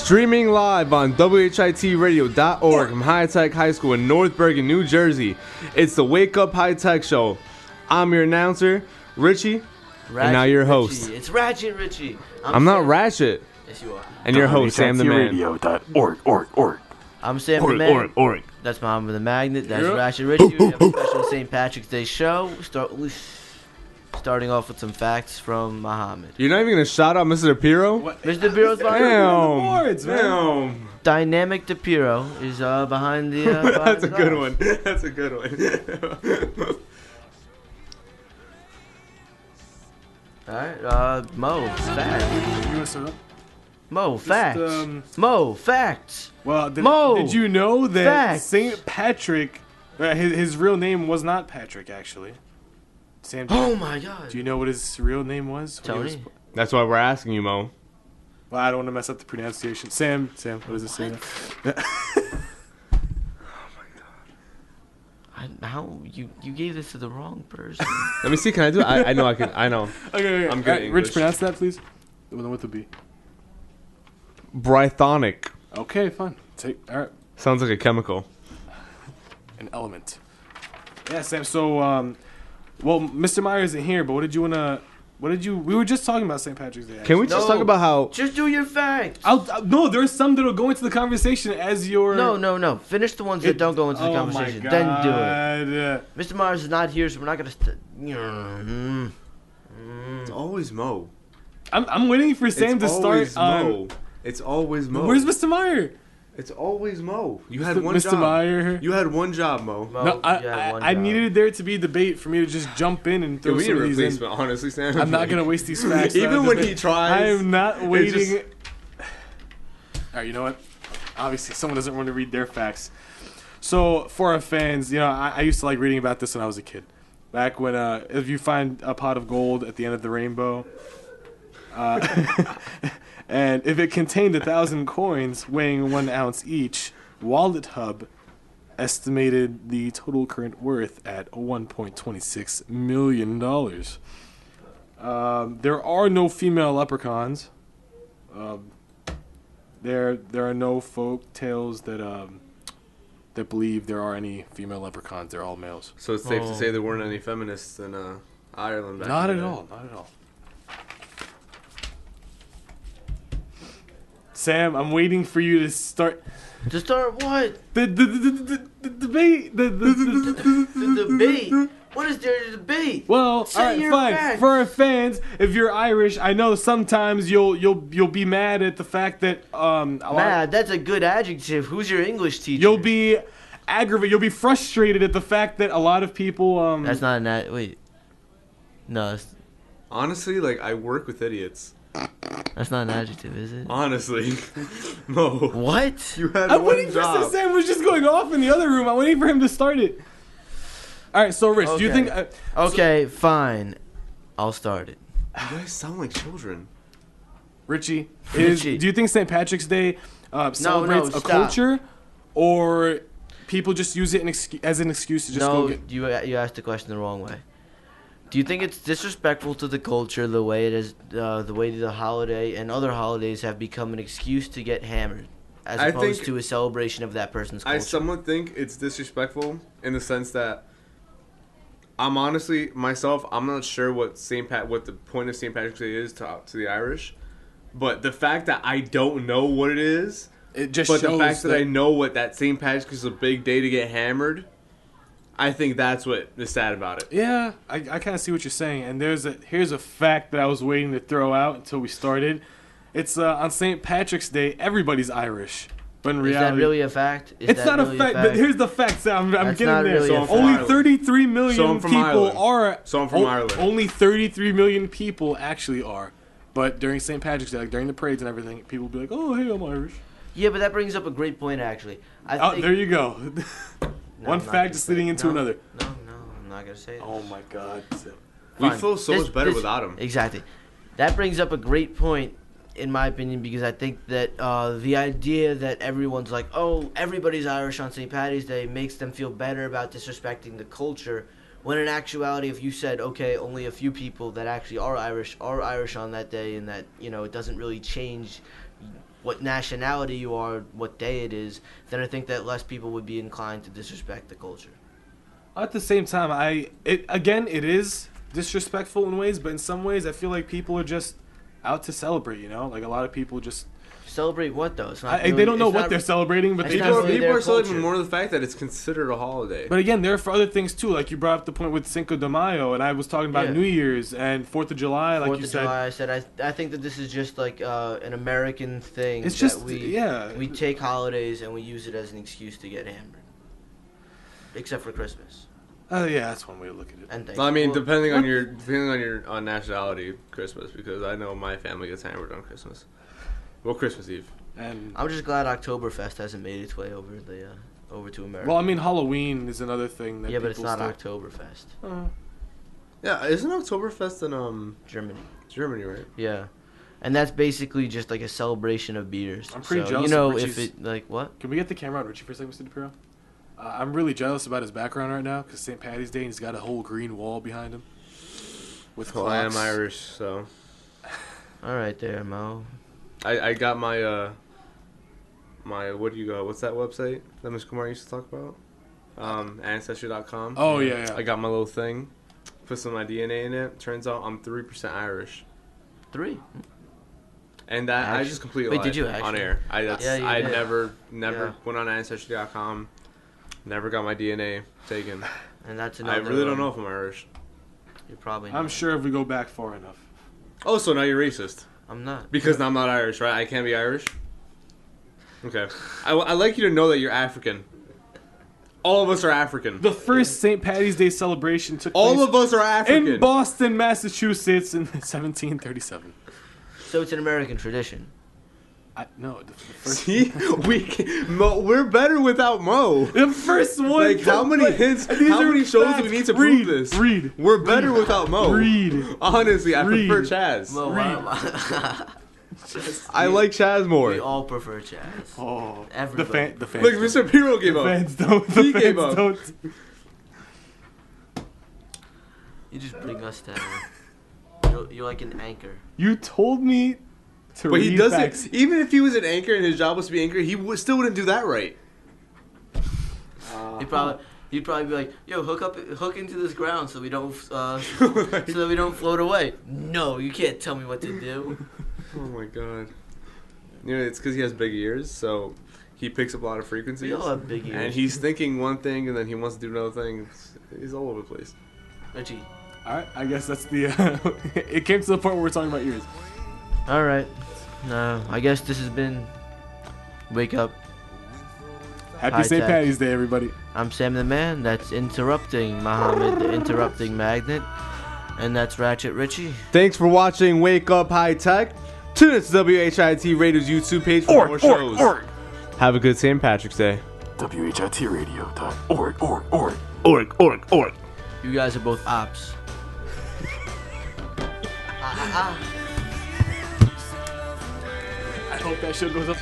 Streaming live on WHITradio.org from High Tech High School in North Bergen, New Jersey. It's the Wake Up High Tech Show. I'm your announcer, Richie, and now your host. It's Ratchet Richie. I'm not Ratchet. Yes, you are. And your host, Sam the Man. Radio.org. I'm Sam the Man. That's Mom of the Magnet. That's Ratchet Richie. We have a special St. Patrick's Day show. Starting off with some facts from Muhammad. You're not even going to shout out Mr. DePiro? What? Mr. DePiro's behind Damn. Dynamic DePiro is behind the. That's a good one. That's a good one. Alright, Mo, facts. You want to Mo, facts. Mo, facts. Well, Mo, did you know that facts. St. Patrick, his real name was not Patrick, actually? Sam. Oh my God. Do you know what his real name was? Tony. That's why we're asking you, Mo. Well, I don't want to mess up the pronunciation. Sam, what does it say? How you gave this to the wrong person? Let me see. Can I do it? I know I can. I know. Okay. I'm good at English. Rich, pronounce that, please. The one with the B. Brythonic. Okay, fine. All right. Sounds like a chemical. An element. Yeah, Sam. So, well, Mr. Meyer isn't here, but we were just talking about St. Patrick's Day. Actually. Can we just talk about how... Just do your facts. No, there's some that'll go into the conversation as your... No. Finish the ones that don't go into the conversation. My Then God. do it. Mr. Mars is not here, so we're not going to... It's always Mo. I'm waiting for Sam to start. It's always Mo. Where's Mr. Meyer? It's always Mo. You had one Mr. job. Meyer. You had one job, Mo. No, I needed there to be debate for me to just jump in and throw we need some a of these in. replacement, honestly, Sam. I'm not going to waste these facts. Even when he tries. I am not waiting. All right, you know what? Obviously, someone doesn't want to read their facts. So, for our fans, I used to like reading about this when I was a kid. Back when, if you find a pot of gold at the end of the rainbow, and if it contained 1,000 coins weighing 1 ounce each, Wallet Hub estimated the total current worth at $1.26 million. There are no female leprechauns. There are no folk tales that believe there are any female leprechauns. They're all males. So it's safe to say there weren't any feminists in Ireland back Not then. at all. Not at all. Sam, I'm waiting for you to start. To start what? The debate. The debate? What is there to debate? Well, Say all right, your fine. facts. For our fans, if you're Irish, I know sometimes you'll be mad at the fact that Mad? That's a good adjective. Who's your English teacher? you'll be aggravated. You'll be frustrated at the fact that a lot of people. That's not an wait. No, Honestly, I work with idiots. that's not an adjective, is it? Honestly. Mo. What? You had I'm one waiting job. for Sam was just going off in the other room. I'm waiting for him to start it. All right, so Rich, do you think? Okay, fine. I'll start it. You guys sound like children. Richie, Richie. do you think St. Patrick's Day celebrates a stop. culture, or people just use it as an excuse to just go get? You asked the question the wrong way. Do you think it's disrespectful to the culture the way it is, the way the holiday and other holidays have become an excuse to get hammered, as opposed to a celebration of that person's culture? I somewhat think it's disrespectful in the sense that I'm honestly myself. I'm not sure what the point of St. Patrick's Day is to the Irish, but the fact that I don't know what it is, It just but shows the fact that I know what that St. Patrick's is a big day to get hammered. I think that's what is sad about it. Yeah, I kind of see what you're saying. And here's a fact that I was waiting to throw out until we started. It's on St. Patrick's Day, everybody's Irish. But in reality, is that really a fact? It's not a fact, but here's the fact. I'm getting not there. really a fact. Only 33 million people are. So I'm from Ireland. Only 33 million people actually are. But during St. Patrick's Day, during the parades and everything, people will be like, "Oh, hey, I'm Irish." Yeah, but that brings up a great point, actually. There you go. One fact is leading into another. No, I'm not gonna say it. Oh my God. We feel so much better without him. Exactly. That brings up a great point, in my opinion, because I think that the idea that everyone's like, oh, everybody's Irish on St. Patty's Day makes them feel better about disrespecting the culture, when in actuality, if you said, okay, only a few people that actually are Irish on that day, and that, it doesn't really change what nationality you are, what day it is, then I think that less people would be inclined to disrespect the culture. At the same time, it is disrespectful in ways, but in some ways I feel like people are just out to celebrate, you know? Like a lot of people just celebrate what though? It's not they don't know what they're celebrating, but people are celebrating more the fact that it's considered a holiday. But again, there are for other things too. Like you brought up the point with Cinco de Mayo, and I was talking about New Year's and 4th of July. Like 4th of July, I said I think that this is just like an American thing. It's that just we take holidays and we use it as an excuse to get hammered, except for Christmas. Yeah, that's one way to look at it. And I mean, depending on your nationality, Christmas, because I know my family gets hammered on Christmas. Well, Christmas Eve. And I'm just glad Oktoberfest hasn't made its way over to America. Well, I mean, Halloween is another thing that but it's not Oktoberfest. Yeah, isn't Oktoberfest in Germany? Germany, right? Yeah, and that's basically just like a celebration of beers. I'm pretty jealous. You know, of if it like what? Can we get the camera on Richie for a second, Mr. DePiro? I'm really jealous about his background right now because St. Patty's Day and he's got a whole green wall behind him. Well, I am Irish, so. All right, there, Mo. I got my what do you got? What's that website that Mr. Kumar used to talk about? Ancestry.com. Oh yeah. I got my little thing. Put some of my DNA in it. Turns out I'm 3% Irish. 3. And that I just completely lied did you actually? On air. I did. never went on Ancestry.com. Never got my DNA taken. And that's another. I really don't know if I'm Irish. You're probably not. I'm sure if we go back far enough. Oh, so now you're racist. I'm not. Because I'm not Irish, right? I can't be Irish? Okay. I like you to know that you're African. All of us are African. The first St. Patty's Day celebration took place all of us are African. In Boston, Massachusetts in 1737. So it's an American tradition. No. The first See? We're better without Mo. The first one. Like, how many hints, how many shows do we need to prove this? We're better without Mo. Honestly, I prefer Chaz. Mo, I like Chaz more. We all prefer Chaz. Oh, everybody. The fans. Look, Mr. Piro gave up. Fans don't. He gave up. You just bring us down. You're like an anchor. You told me to but read he doesn't. facts. Even if he was an anchor and his job was to be anchor, he still wouldn't do that right. He'd probably be like, "Yo, hook into this ground so we don't so that we don't float away." No, you can't tell me what to do. Oh my god. You know, it's because he has big ears, so he picks up a lot of frequencies. We all have big ears. And he's thinking one thing, and then he wants to do another thing. He's all over the place. Richie. All right, I guess that's the. It came to the point where we're talking about ears. All right. I guess this has been Wake Up. Happy St. Patty's Day, everybody. I'm Sam the Man. That's interrupting Muhammad, the interrupting magnet. And that's Ratchet Richie. Thanks for watching Wake Up High Tech. Tune in to WHIT Radio's YouTube page for more shows. Have a good St. Patrick's Day. WHITradio.org. You guys are both ops. I hope that shit goes up.